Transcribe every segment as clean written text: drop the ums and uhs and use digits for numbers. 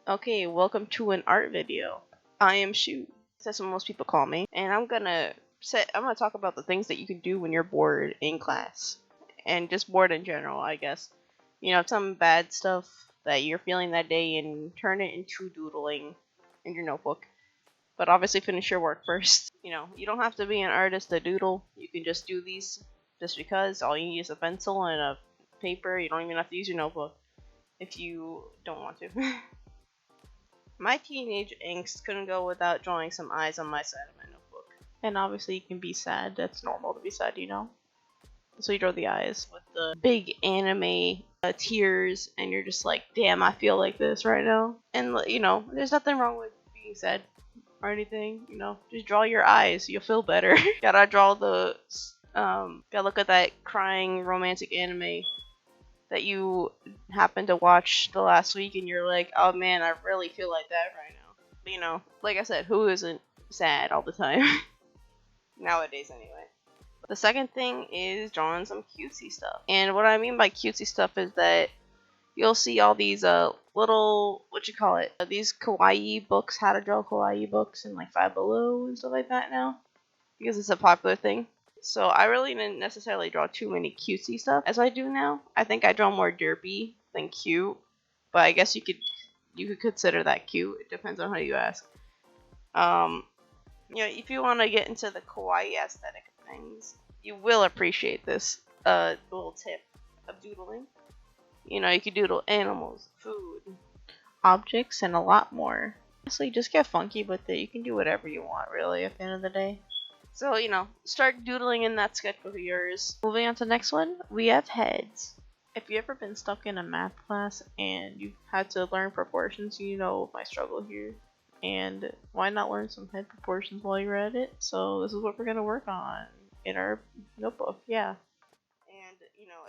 Okay, welcome to an art video. I am Shu. That's what most people call me, and I'm gonna talk about the things that you can do when you're bored in class, and just bored in general, I guess. Some bad stuff that you're feeling that day, and turn it into doodling in your notebook. But obviously, finish your work first. You don't have to be an artist to doodle. You can just do these just because. All you need is a pencil and a paper. You don't even have to use your notebook if you don't want to. My teenage angst couldn't go without drawing some eyes on my side of my notebook. And obviously, you can be sad. That's normal to be sad. So you draw the eyes with the big anime tears, and you're just like, damn, I feel like this right now. And, there's nothing wrong with being sad or anything. Just draw your eyes. You'll feel better. Gotta look at that crying romantic anime that you happened to watch the last week and you're like, oh man, I really feel like that right now. Like I said, who isn't sad all the time? Nowadays, anyway. The second thing is drawing some cutesy stuff. And what I mean by cutesy stuff is that you'll see all these little, these kawaii books, how to draw kawaii books, and like Five Below and stuff like that now. Because it's a popular thing. So I really didn't necessarily draw too many cutesy stuff as I do now. I think I draw more derpy than cute, but I guess you could consider that cute. It depends on how you ask. If you want to get into the kawaii aesthetic of things, you will appreciate this little tip of doodling. You could doodle animals, food, objects, and a lot more. Honestly, just get funky with it. You can do whatever you want, really, at the end of the day. So, start doodling in that sketchbook of yours. Moving on to the next one, we have heads. If you've ever been stuck in a math class and you've had to learn proportions, you know my struggle here. And why not learn some head proportions while you're at it? So this is what we're going to work on in our notebook, yeah. And,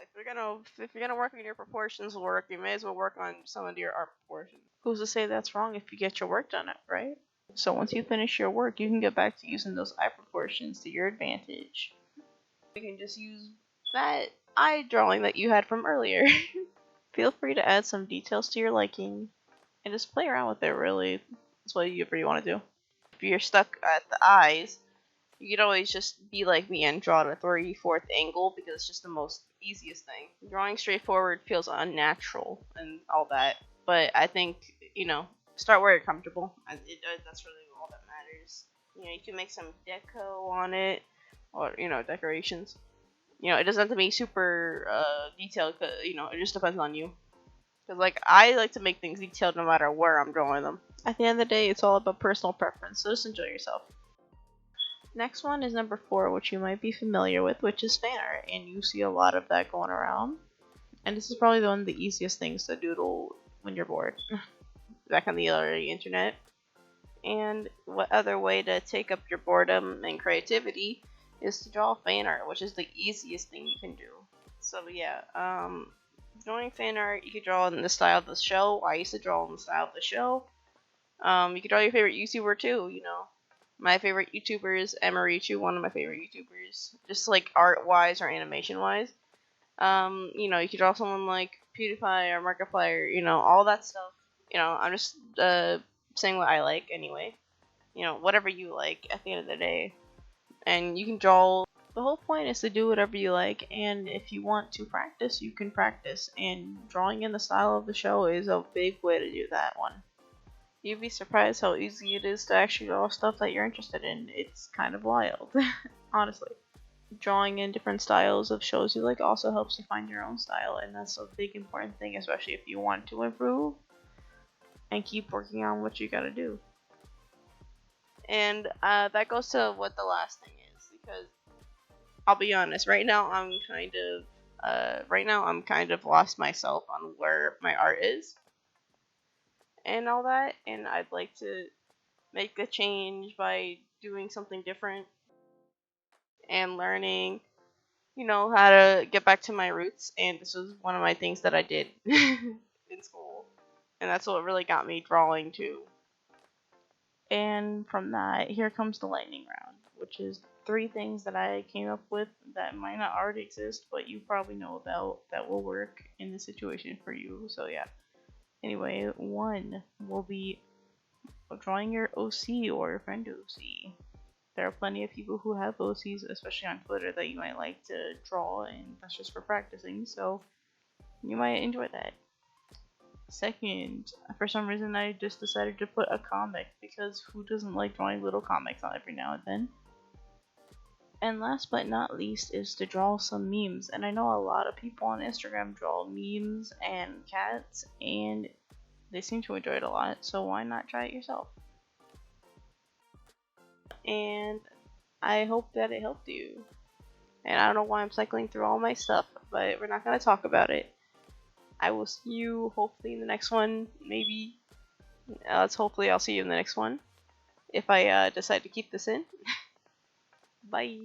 if you're gonna work on your proportions work, you may as well work on some of your art proportions. Who's to say that's wrong if you get your work done, right? So once you finish your work, you can get back to using those eye proportions to your advantage. You can just use that eye drawing that you had from earlier. Feel free to add some details to your liking and just play around with it, really. That's whatever you want to do. If you're stuck at the eyes, you could always just be like me and draw at a 3/4 angle because it's just the most easiest thing. Drawing straightforward feels unnatural and all that, but I think, start where you're comfortable. That's really all that matters. You can make some deco on it, or decorations. It doesn't have to be super detailed. Cause, it just depends on you. Cause I like to make things detailed no matter where I'm drawing them. At the end of the day, it's all about personal preference. So just enjoy yourself. Next one is number 4, which you might be familiar with, which is fan art, and you see a lot of that going around. And this is probably one of the easiest things to doodle when you're bored. Back on the internet. And what other way to take up your boredom and creativity is to draw fan art, which is the easiest thing you can do. So yeah, drawing fan art, you could draw in the style of the show. I used to draw in the style of the show. You could draw your favorite YouTuber too. My favorite YouTuber is 𝚂𝚢𝚢𝚋𝚜, one of my favorite YouTubers, just like art wise or animation wise. You could draw someone like PewDiePie or Markiplier, all that stuff. I'm just saying what I like anyway. Whatever you like at the end of the day. And you can draw. The whole point is to do whatever you like, and if you want to practice, you can practice. And drawing in the style of the show is a big way to do that one. You'd be surprised how easy it is to actually draw stuff that you're interested in. It's kind of wild, honestly. Drawing in different styles of shows you like also helps you find your own style, and that's a big important thing, especially if you want to improve and keep working on what you gotta do. And that goes to what the last thing is, because I'll be honest, right now I'm kind of lost myself on where my art is and all that, and I'd like to make a change by doing something different and learning, how to get back to my roots. And this was one of my things that I did in school, and that's what really got me drawing too. And from that, here comes the lightning round, which is 3 things that I came up with that might not already exist, but you probably know about that will work in the situation for you. So yeah, Anyway, one will be drawing your OC or your friend OC. There are plenty of people who have OCs, especially on Twitter, that you might like to draw, and that's just for practicing, so you might enjoy that. Second, for some reason I just decided to put a comic, because who doesn't like drawing little comics on every now and then? And last but not least is to draw some memes, and I know a lot of people on Instagram draw memes and cats, and they seem to enjoy it a lot, so why not try it yourself? And I hope that it helped you. And I don't know why I'm cycling through all my stuff, but we're not going to talk about it. I will see you hopefully in the next one, maybe. Hopefully I'll see you in the next one, if I decide to keep this in. Bye.